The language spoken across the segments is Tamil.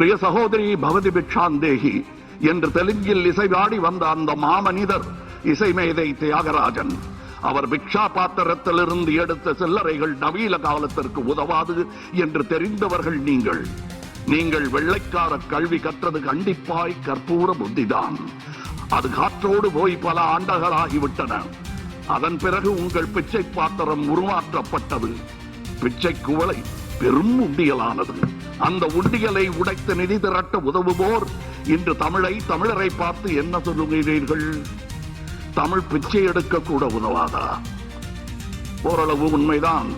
பிரிய சகோதரி பவதி பிக்ஷாந்தேகி என்று தெலுங்கில் இசைவாடி வந்த அந்த மாமனிதர் இசைமேதை தியாகராஜன். அவர் பிக்ஷா பாத்திரத்திலிருந்து எடுத்த சில்லறைகள் நவீன காலத்திற்கு உதவாது என்று தெரிந்தவர்கள் நீங்கள். நீங்கள் வெள்ளைக்கார கல்வி கற்றது கண்டிப்பாய் கற்பூர புத்திதான். அது காற்றோடு போய் பல ஆண்டுகளாகிவிட்டன. அதன் பிறகு உங்கள் பிச்சை பாத்திரம் உருமாற்றப்பட்டது. பிச்சை குவளை பெரும் உண்டியலானது. அந்த உண்டியலை உடைத்து நிதி திரட்ட உதவுவோர் இன்று தமிழரை பார்த்து என்ன சொல்லுகிறீர்கள்? தமிழ் பிச்சை எடுக்க கூட உதவாதா? ஓரளவு உண்மைதான்.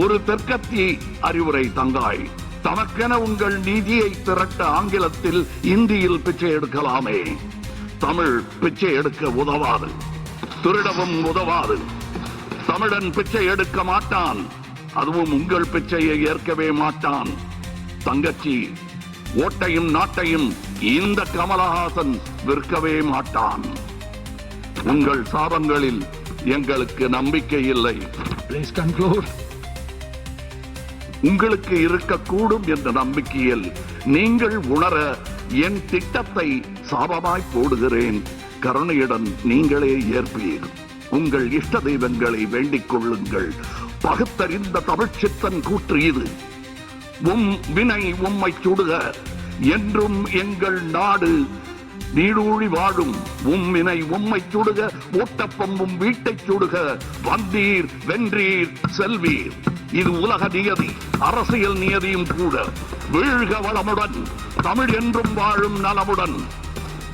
ஒரு தெற்கத்தி அறிவுரை தங்காய். தமக்கென உங்கள் நிதியை திரட்ட ஆங்கிலத்தில் இந்தியில் பிச்சை எடுக்கலாமே. தமிழ் பிச்சை எடுக்க உதவாது, திருடவும் உதவாது. தமிழன் பிச்சை எடுக்க மாட்டான், அதுவும் உங்கள் பிச்சையை ஏற்கவே மாட்டான். தங்கச்சி, ஓட்டையும் நாட்டையும் இந்த கமலஹாசன் விற்கவே மாட்டான். உங்கள் சாபங்களில் எங்களுக்கு நம்பிக்கை இல்லை. Please conclude. உங்களுக்கு இருக்கக்கூடும் என்ற நம்பிக்கையில் நீங்கள் உணர என் திட்டத்தை சாபமாய் போடுகிறேன். கருணையுடன் நீங்களே ஏற்பீர். உங்கள் இஷ்ட தெய்வங்களை வேண்டிக் கொள்ளுங்கள். பகுத்தறிந்த தமிழ்ச்சித்தன் கூற்று இது. வினை உம்மை சுடுக, என்றும் எங்கள் நாடு நீடூழி வாழும். வினை உம்மை சுடுக, ஓட்டப்பம்பும் வீட்டை சுடுக. வந்தீர் வென்றீர் செல்வீர். இது உலக நியதி, அரசியல் நியதியும் கூட. வீழ்க வளமுடன், தமிழ் என்றும் வாழும் நலமுடன்.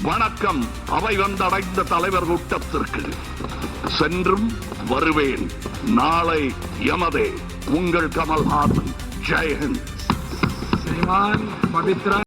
வணக்கம் அவை வந்தடைந்த தலைவர் கூட்டத்திற்கு. சென்றும் வருவேன். நாளை எமதே. உங்கள் கமல்ஹாசன். ஜெய்ஹிந்த். श्रीमान पवित्रा